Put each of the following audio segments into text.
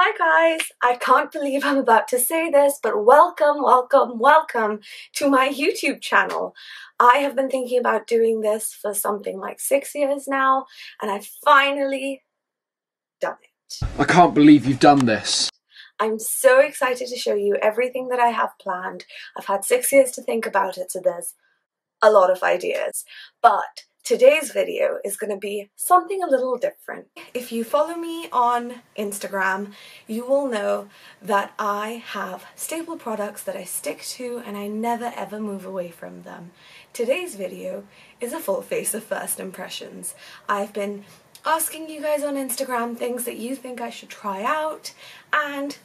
Hi guys, I can't believe I'm about to say this, but welcome to my YouTube channel. I have been thinking about doing this for something like 6 years now, and I've finally done it. I can't believe you've done this. I'm so excited to show you everything that I have planned. I've had 6 years to think about it, so there's a lot of ideas, but today's video is going to be something a little different. If you follow me on Instagram, you will know that I have staple products that I stick to and I never ever move away from them. Today's video is a full face of first impressions. I've been asking you guys on Instagram things that you think I should try out, and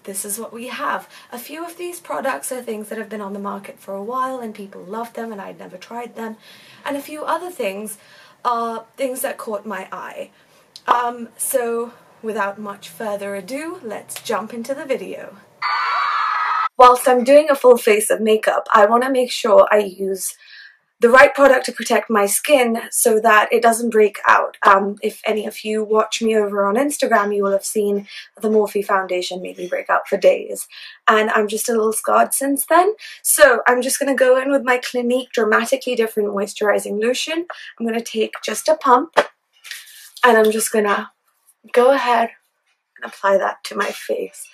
this is what we have. A few of these products are things that have been on the market for a while and people love them and I'd never tried them. And a few other things are things that caught my eye. So without much further ado, let's jump into the video. Whilst I'm doing a full face of makeup, I want to make sure I use the right product to protect my skin so that it doesn't break out. If any of you watch me over on Instagram, you will have seen the Morphe foundation made me break out for days. And I'm just a little scarred since then. So I'm just going to go in with my Clinique Dramatically Different Moisturizing Lotion. I'm going to take just a pump and I'm just going to go ahead and apply that to my face.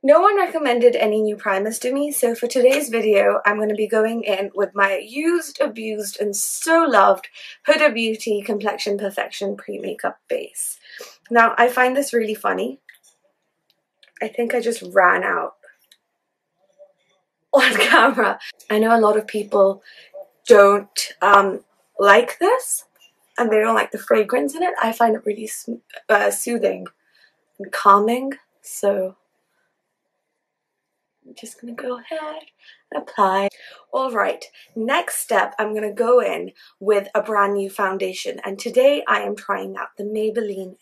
No one recommended any new primers to me, so for today's video I'm going to be going in with my used, abused and so loved Huda Beauty Complexion Perfection Pre-Makeup Base. Now I find this really funny. I think I just ran out on camera. I know a lot of people don't like this and they don't like the fragrance in it. I find it really soothing and calming, so I'm just going to go ahead and apply. Alright, next step, I'm going to go in with a brand new foundation. And today I am trying out the Maybelline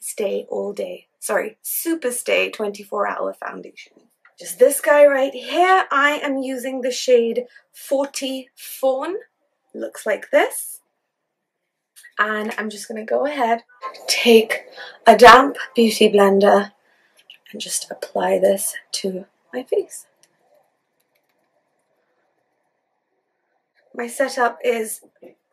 Super Stay 24-Hour Foundation. Just this guy right here. I am using the shade 40 Fawn. Looks like this. And I'm just going to go ahead, take a damp beauty blender and just apply this to my face. My setup is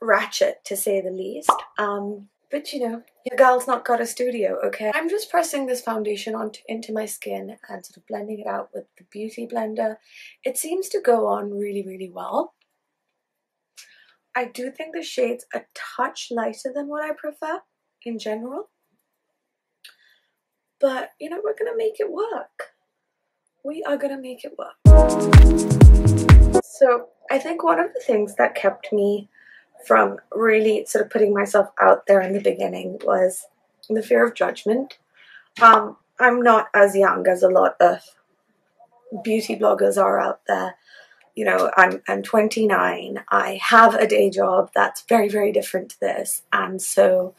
ratchet, to say the least, but you know, your girl's not got a studio, okay? I'm just pressing this foundation into my skin and sort of blending it out with the beauty blender. It seems to go on really well. I do think the shade's a touch lighter than what I prefer in general, but you know, we're gonna make it work. We are gonna make it work. So I think one of the things that kept me from really sort of putting myself out there in the beginning was the fear of judgment. I'm not as young as a lot of beauty bloggers are out there. You know, I'm 29. I have a day job that's very different to this, and so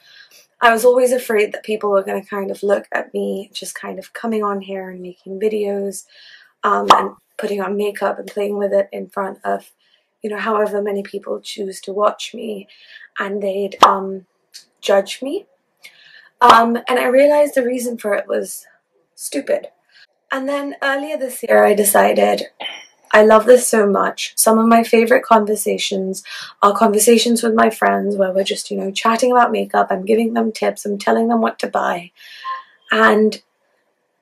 I was always afraid that people were going to kind of look at me just kind of coming on here and making videos and putting on makeup and playing with it in front of, you know, however many people choose to watch me, and they'd judge me. And I realized the reason for it was stupid. And then earlier this year I decided I love this so much. Some of my favorite conversations are conversations with my friends where we're just, you know, chatting about makeup. I'm giving them tips, I'm telling them what to buy. And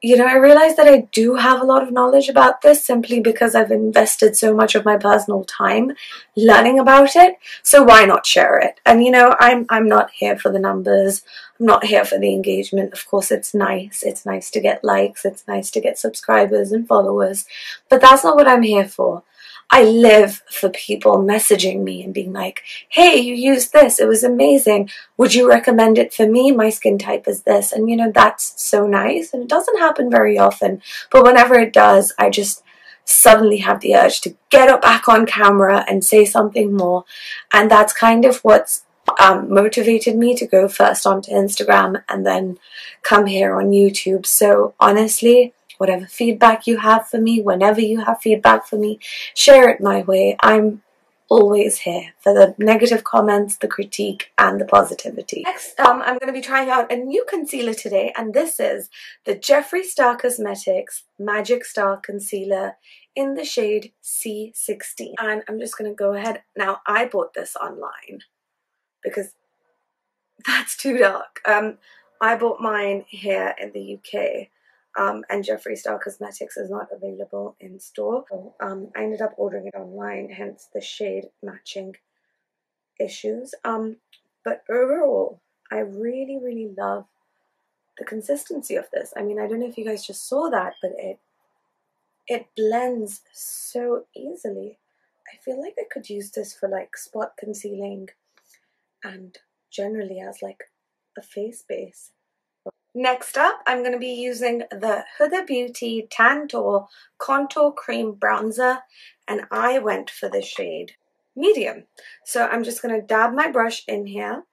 you know, I realized that I do have a lot of knowledge about this simply because I've invested so much of my personal time learning about it. So why not share it? And you know, I'm not here for the numbers. I'm not here for the engagement. Of course, it's nice. It's nice to get likes. It's nice to get subscribers and followers. But that's not what I'm here for. I live for people messaging me and being like, hey, you used this, it was amazing. Would you recommend it for me? My skin type is this. And you know, that's so nice. And it doesn't happen very often. But whenever it does, I just suddenly have the urge to get up back on camera and say something more. And that's kind of what's motivated me to go first onto Instagram and then come here on YouTube. So honestly, whatever feedback you have for me, whenever you have feedback for me, share it my way. I'm always here for the negative comments, the critique, and the positivity. Next, I'm going to be trying out a new concealer today, and this is the Jeffree Star Cosmetics Magic Star Concealer in the shade C16. And I'm just going to go ahead. Now, I bought this online because that's too dark. I bought mine here in the UK. And Jeffree Star Cosmetics is not available in store. So, I ended up ordering it online, hence the shade matching issues. But overall, I really, really love the consistency of this. I mean, I don't know if you guys just saw that, but it blends so easily. I feel like I could use this for like spot concealing and generally as like a face base. Next up, I'm going to be using the Huda Beauty Tantour Contour Cream Bronzer, and I went for the shade medium. So I'm just going to dab my brush in here.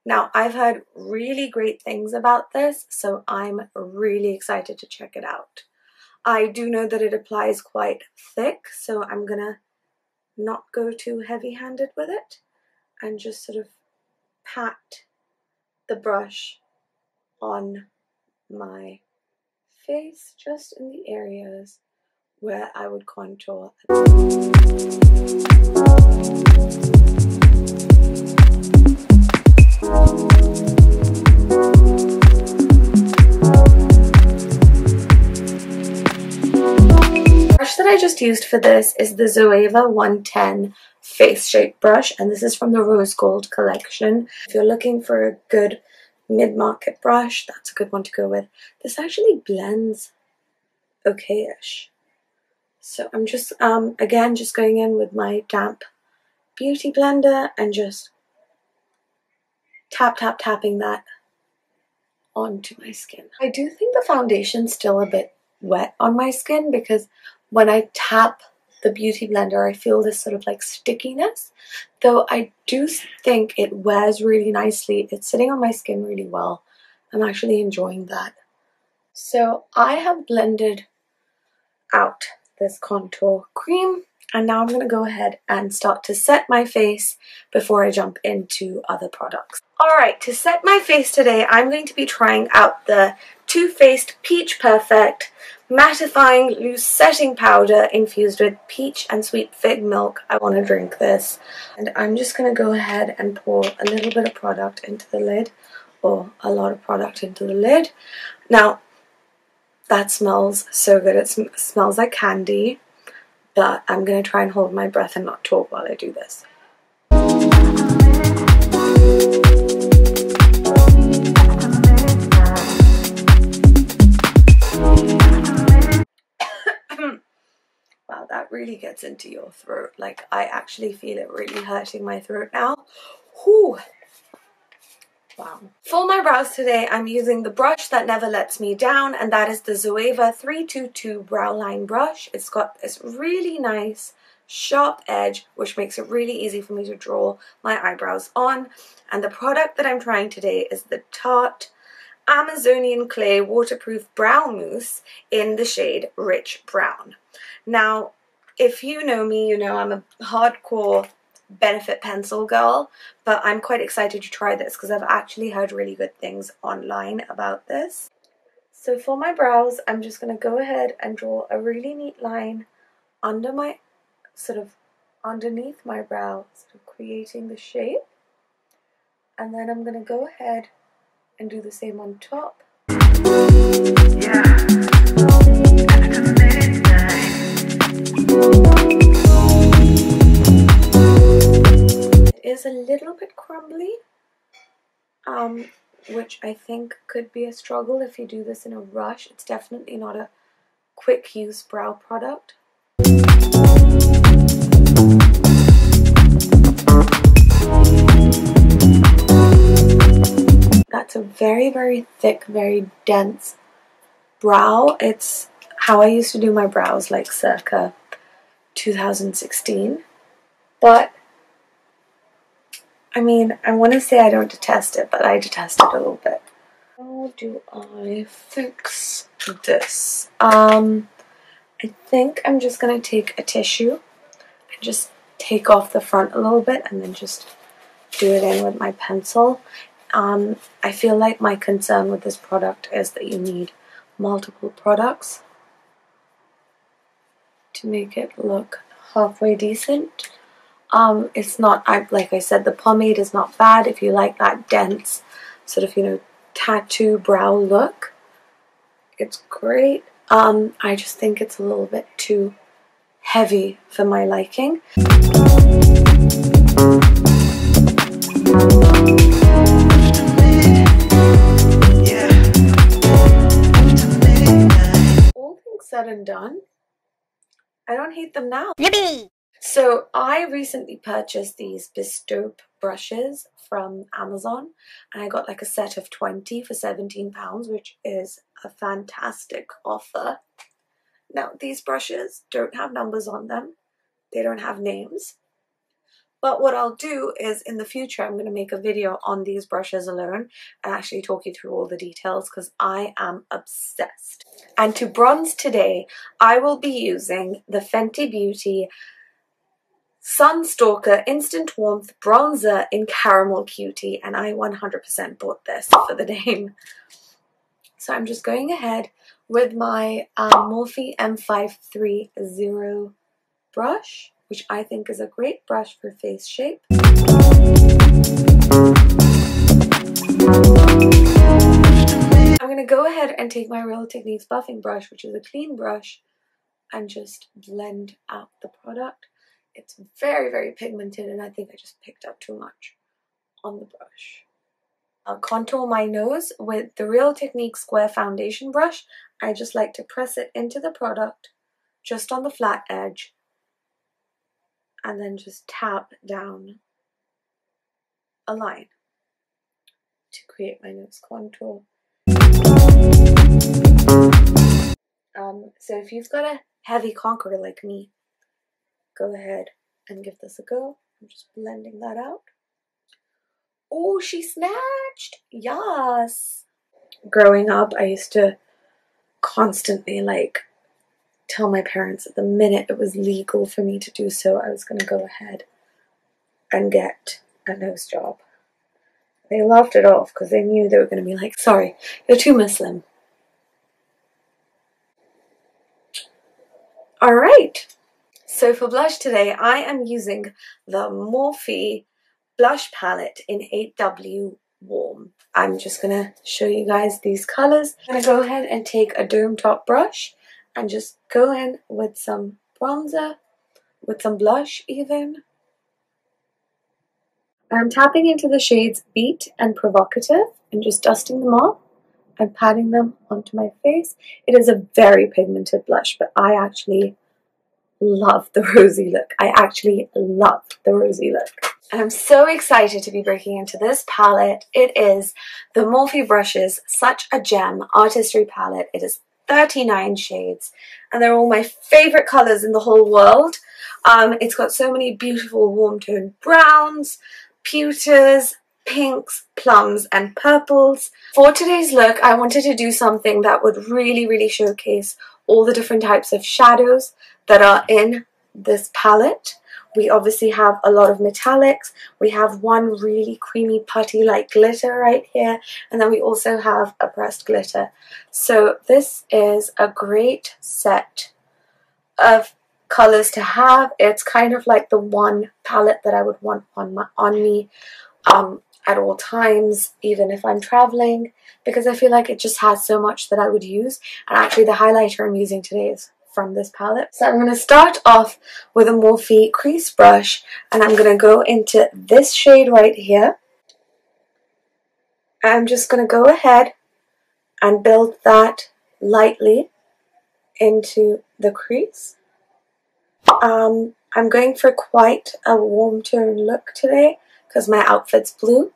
Now, I've heard really great things about this, so I'm really excited to check it out. I do know that it applies quite thick, so I'm going to not go too heavy-handed with it and just sort of pat the brush on my face, just in the areas where I would contour. The brush that I just used for this is the Zoeva 110 Face Shape Brush, and this is from the Rose Gold collection. If you're looking for a good mid-market brush, that's a good one to go with. This actually blends okay-ish. So I'm just, again, just going in with my damp beauty blender and just tapping that onto my skin. I do think the foundation's still a bit wet on my skin because when I tap the beauty blender, I feel this sort of like stickiness, though I do think it wears really nicely. It's sitting on my skin really well. I'm actually enjoying that. So I have blended out this contour cream, and now I'm going to go ahead and start to set my face before I jump into other products. Alright, to set my face today, I'm going to be trying out the Too Faced Peach Perfect Mattifying Loose Setting Powder infused with peach and sweet fig milk. I want to drink this. And I'm just going to go ahead and pour a little bit of product into the lid, or a lot of product into the lid. Now, that smells so good. It smells like candy, but I'm going to try and hold my breath and not talk while I do this. Wow, that really gets into your throat. Like, I actually feel it really hurting my throat now. Whew. Wow. For my brows today, I'm using the brush that never lets me down, and that is the Zoeva 322 Brow Line Brush. It's got this really nice sharp edge, which makes it really easy for me to draw my eyebrows on. And the product that I'm trying today is the Tarte Amazonian Clay Waterproof Brow Mousse in the shade Rich Brown. Now, if you know me, you know I'm a hardcore Benefit pencil girl, but I'm quite excited to try this because I've actually heard really good things online about this. So for my brows, I'm just going to go ahead and draw a really neat line under my, sort of underneath my brow, sort of creating the shape. And then I'm going to go ahead and do the same on top. It is a little bit crumbly, which I think could be a struggle if you do this in a rush. It's definitely not a quick use brow product. That's a very, very thick, very dense brow. It's how I used to do my brows like circa 2016. But I mean, I want to say I don't detest it, but I detest it a little bit. How do I fix this? I think I'm just going to take a tissue and just take off the front a little bit and then just do it in with my pencil. I feel like my concern with this product is that you need multiple products to make it look halfway decent. It's not, like I said, the pomade is not bad if you like that dense sort of, you know, tattoo brow look. It's great. I just think it's a little bit too heavy for my liking. All things said and done, I don't hate them now. Yippee! So I recently purchased these Bestope brushes from Amazon, and I got like a set of 20 for £17, which is a fantastic offer. Now, these brushes don't have numbers on them. They don't have names. But what I'll do is in the future, I'm going to make a video on these brushes alone and actually talk you through all the details because I am obsessed. And to bronze today, I will be using the Fenty Beauty Sunstalker Instant Warmth Bronzer in Caramel Cutie, and I 100% bought this for the name. So I'm just going ahead with my Morphe M530 brush, which I think is a great brush for face shape. I'm going to go ahead and take my Real Techniques buffing brush, which is a clean brush, and just blend out the product. It's very, very pigmented, and I think I just picked up too much on the brush. I'll contour my nose with the Real Techniques Square Foundation brush. I just like to press it into the product, just on the flat edge, and then just tap down a line to create my nose contour. So if you've got a heavy contour like me, go ahead and give this a go. I'm just blending that out. Oh, she snatched! Yes! Growing up, I used to constantly tell my parents that the minute it was legal for me to do so, I was going to go ahead and get a nose job. They laughed it off because they knew they were going to be like, sorry, you're too Muslim. Alright, so for blush today, I am using the Morphe blush palette in 8W Warm. I'm just going to show you guys these colors. I'm going to go ahead and take a dome top brush and just go in with some bronzer, with some blush even. I'm tapping into the shades Beat and Provocative and just dusting them off and patting them onto my face. It is a very pigmented blush, but I actually love the rosy look. I actually love the rosy look. And I'm so excited to be breaking into this palette. It is the Morphe Brushes Such a Gem Artistry Palette. It is 39 shades, and they're all my favorite colors in the whole world. It's got so many beautiful warm toned browns, pewters, pinks, plums, and purples. For today's look, I wanted to do something that would really showcase all the different types of shadows that are in this palette. We obviously have a lot of metallics. We have one really creamy putty like glitter right here, and then we also have a pressed glitter. So this is a great set of colors to have. It's kind of like the one palette that I would want on me at all times, even if I'm traveling, because I feel like it just has so much that I would use. And actually the highlighter I'm using today is from this palette. So I'm going to start off with a Morphe crease brush, and I'm going to go into this shade right here. I'm just going to go ahead and build that lightly into the crease. I'm going for quite a warm tone look today because my outfit's blue.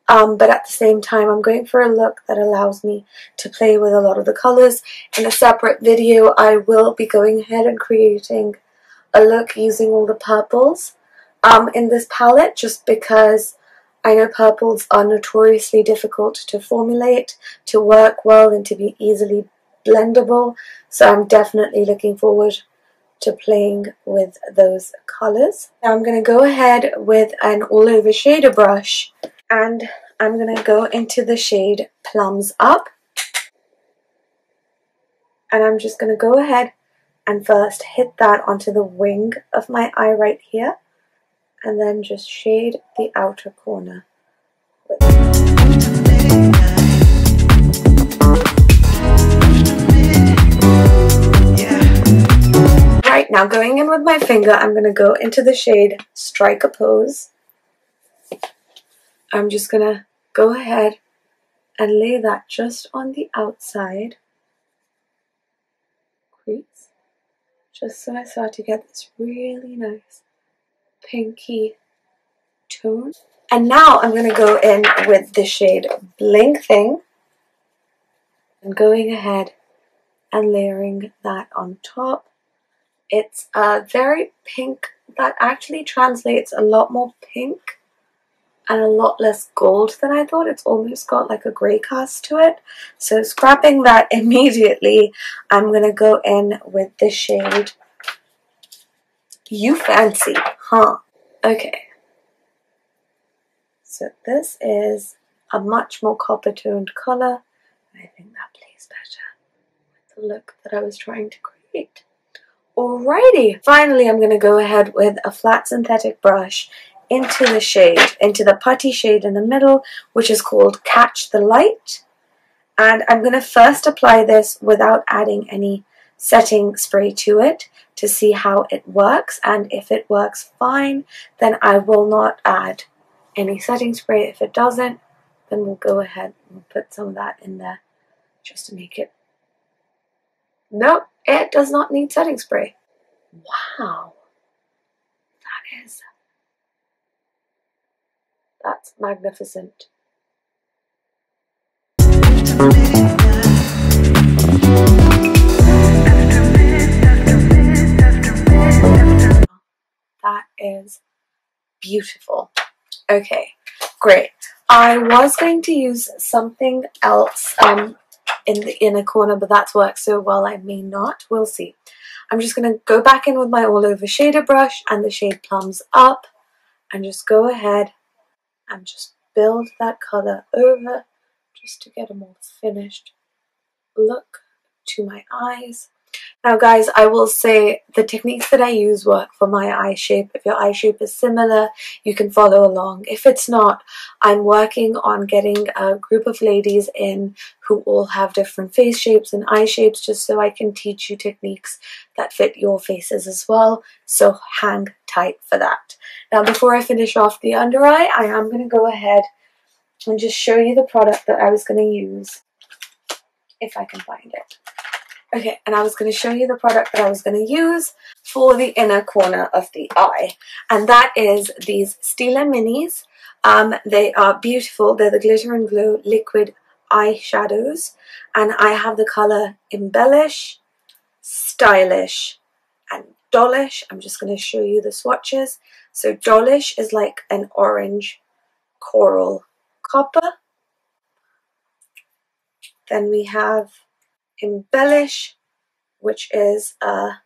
But at the same time, I'm going for a look that allows me to play with a lot of the colors. In a separate video, I will be going ahead and creating a look using all the purples in this palette, just because I know purples are notoriously difficult to formulate, to work well, and to be easily blendable. So I'm definitely looking forward to playing with those colors. Now I'm going to go ahead with an all-over shader brush, and I'm going to go into the shade Plums Up. And I'm just going to go ahead and first hit that onto the wing of my eye right here, and then just shade the outer corner. Right, now going in with my finger, I'm going to go into the shade Strike a Pose. I'm just going to go ahead and lay that just on the outside crease, just so I start to get this really nice pinky tone. And now I'm going to go in with the shade Bling Thing and going ahead and layering that on top. It's a very pink, that actually translates a lot more pink and a lot less gold than I thought. It's almost got like a grey cast to it. So scrapping that immediately, I'm going to go in with the shade You Fancy, huh? Okay. So this is a much more copper toned colour. I think that plays better with the look that I was trying to create. Alrighty, finally I'm going to go ahead with a flat synthetic brush into the shade, into the putty shade in the middle, which is called Catch the Light. And I'm going to first apply this without adding any setting spray to it to see how it works. And if it works fine, then I will not add any setting spray. If it doesn't, then we'll go ahead and put some of that in there just to make it. Nope, it does not need setting spray. Wow, that's magnificent. That is beautiful. Okay, great. I was going to use something else in the inner corner, but that's worked so well I may not. We'll see. I'm just going to go back in with my all-over shader brush and the shade Plums Up and just go ahead and just build that colour over just to get a more finished look to my eyes. Now guys, I will say the techniques that I use work for my eye shape. If your eye shape is similar, you can follow along. If it's not, I'm working on getting a group of ladies in who all have different face shapes and eye shapes, just so I can teach you techniques that fit your faces as well. So hang tight for that. Now before I finish off the under eye, I am going to go ahead and just show you the product that I was going to use, if I can find it. Okay, and I was going to show you the product that I was going to use for the inner corner of the eye. And that is these Stila Minis. They are beautiful. They're the Glitter and Glow liquid eyeshadows. And I have the colour Embellish, Stylish, and Dollish. I'm just going to show you the swatches. So Dollish is like an orange coral copper. Then we have Embellish, which is a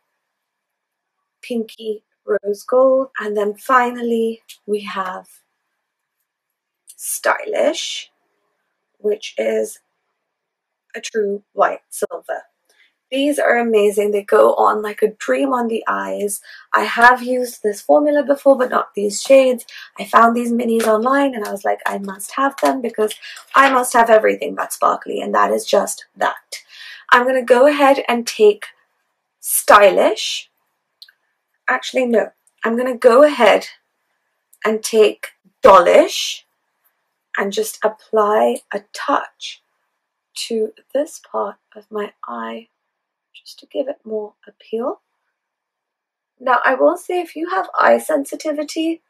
pinky rose gold. And then finally we have Stylish, which is a true white silver. These are amazing. They go on like a dream on the eyes. I have used this formula before, but not these shades. I found these minis online and I was like, I must have them because I must have everything that's sparkly, and that is just that. I'm going to go ahead and take Stylish. Actually, no. I'm going to go ahead and take Dollish and just apply a touch to this part of my eye just to give it more appeal. Now, I will say if you have eye sensitivity,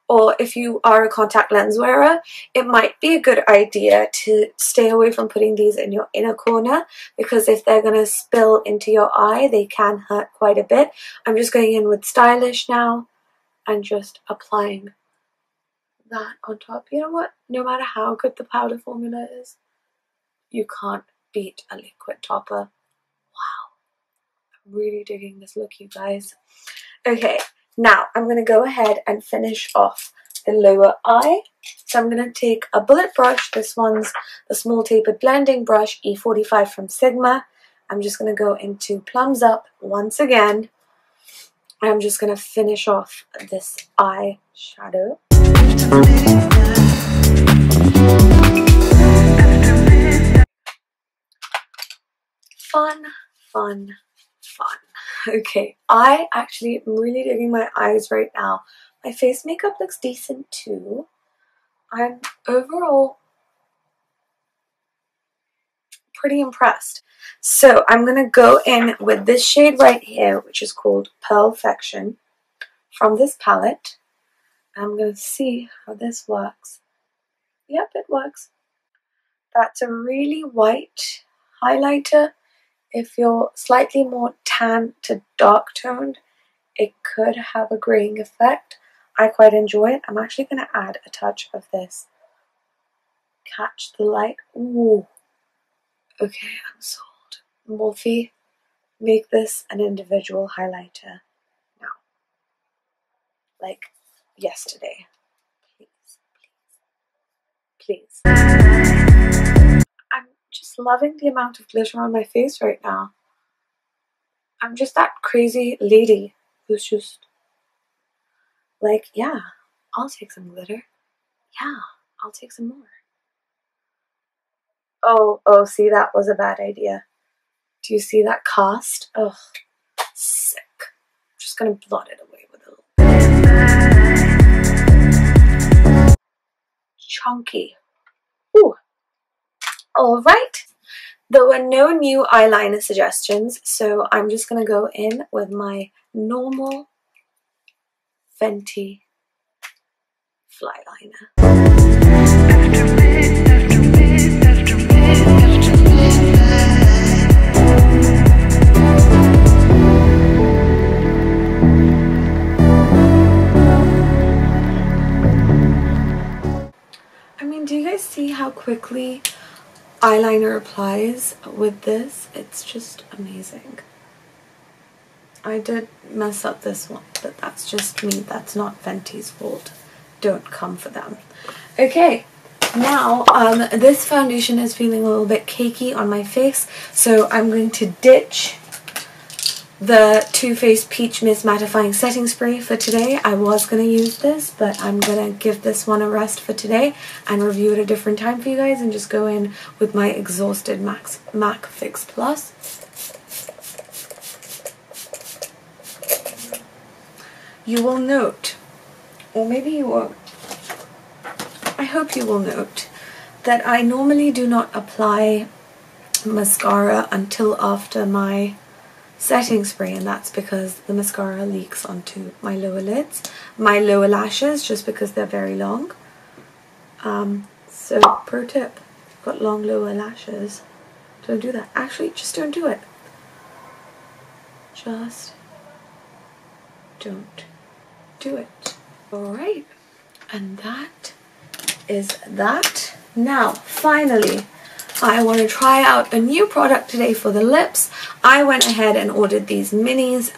or if you are a contact lens wearer, it might be a good idea to stay away from putting these in your inner corner, because if they're going to spill into your eye, they can hurt quite a bit. I'm just going in with Stylish now and just applying that on top. You know what? No matter how good the powder formula is, you can't beat a liquid topper. Wow. I'm really digging this look, you guys. Okay, now I'm going to go ahead and finish off the lower eye. So I'm going to take a bullet brush. This one's the small tapered blending brush E45 from Sigma. I'm just going to go into Plums Up once again. I'm just going to finish off this eye shadow. Fun, fun, fun. Okay, I actually am really digging my eyes right now. My face makeup looks decent too. I'm overall pretty impressed. So I'm going to go in with this shade right here, which is called Perfection from this palette. I'm going to see how this works. Yep, it works. That's a really white highlighter. If you're slightly more tan to dark toned, it could have a graying effect. I quite enjoy it. I'm actually going to add a touch of this Catch the Light. Ooh. Okay, I'm sold. Morphe, make this an individual highlighter now. Like yesterday. Please, please, please. I'm just loving the amount of glitter on my face right now. I'm just that crazy lady who's just like, yeah, I'll take some glitter. Yeah, I'll take some more. Oh, see, that was a bad idea. Do you see that cast? Ugh, sick. I'm just gonna blot it away with a little bit. Chunky. Ooh. Alright. There were no new eyeliner suggestions, so I'm just gonna go in with my normal Fenty Fly Liner. I mean, do you guys see how quickly eyeliner applies with this? It's just amazing. I did mess up this one, but that's just me. That's not Fenty's fault. Don't come for them. Okay, now this foundation is feeling a little bit cakey on my face, so I'm going to ditch the Too Faced Peach Mist Mattifying Setting Spray for today. I was going to use this, but I'm going to give this one a rest for today and review at a different time for you guys and just go in with my Exhausted MAC Fix Plus. You will note, or maybe you won't, I hope you will note, that I normally do not apply mascara until after my setting spray, and that's because the mascara leaks onto my lower lids, my lower lashes, just because they're very long. So pro tip, if you've got long lower lashes, don't do that. Actually, just don't do it. Just don't do it. Alright, and that is that. Now, finally, I want to try out a new product today for the lips. I went ahead and ordered these minis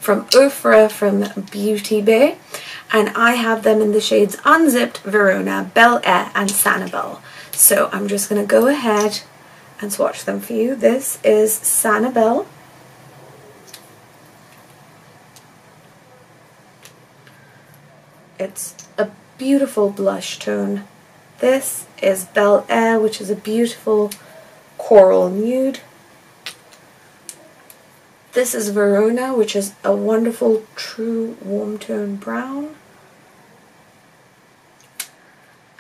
from Ofra from Beauty Bay, and I have them in the shades Unzipped, Verona, Bel Air, and Sanibel. So I'm just going to go ahead and swatch them for you. This is Sanibel. It's a beautiful blush tone. This is Bel Air, which is a beautiful coral nude. This is Verona, which is a wonderful true warm tone brown.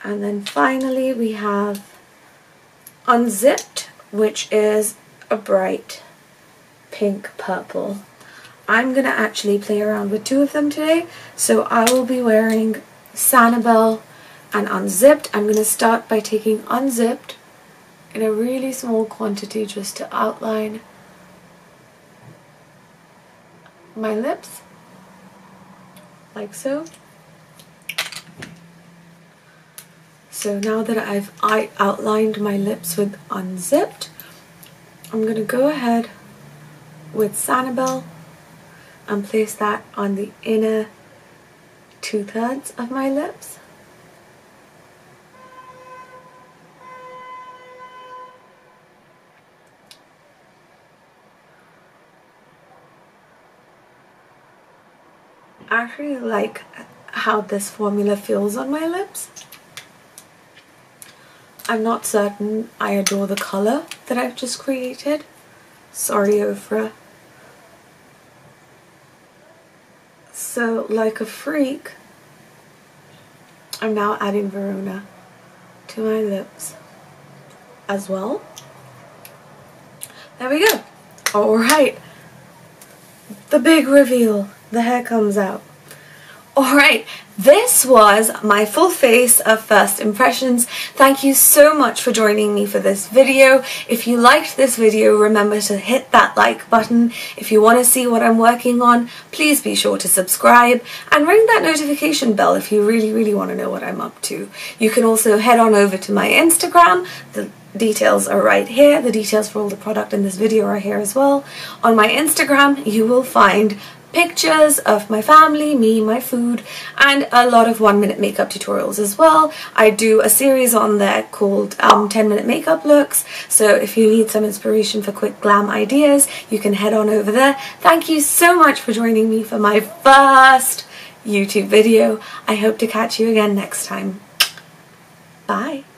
And then finally we have Unzipped, which is a bright pink purple. I'm going to actually play around with two of them today. So I will be wearing Sanibel and Unzipped. I'm going to start by taking Unzipped in a really small quantity just to outline my lips, like so. So now that I've outlined my lips with Unzipped, I'm going to go ahead with Sanibel and place that on the inner 2/3 of my lips. I really like how this formula feels on my lips. I'm not certain I adore the colour that I've just created. Sorry, Ofra. So, like a freak, I'm now adding Verona to my lips as well. There we go. Alright. The big reveal. The hair comes out. Alright, this was my full face of first impressions. Thank you so much for joining me for this video. If you liked this video, remember to hit that like button. If you want to see what I'm working on, please be sure to subscribe and ring that notification bell if you really want to know what I'm up to. You can also head on over to my Instagram. The details are right here. The details for all the product in this video are here as well. On my Instagram, you will find pictures of my family, me, my food, and a lot of 1-minute makeup tutorials as well. I do a series on there called 10-minute makeup looks, so if you need some inspiration for quick glam ideas, you can head on over there. Thank you so much for joining me for my first YouTube video. I hope to catch you again next time. Bye.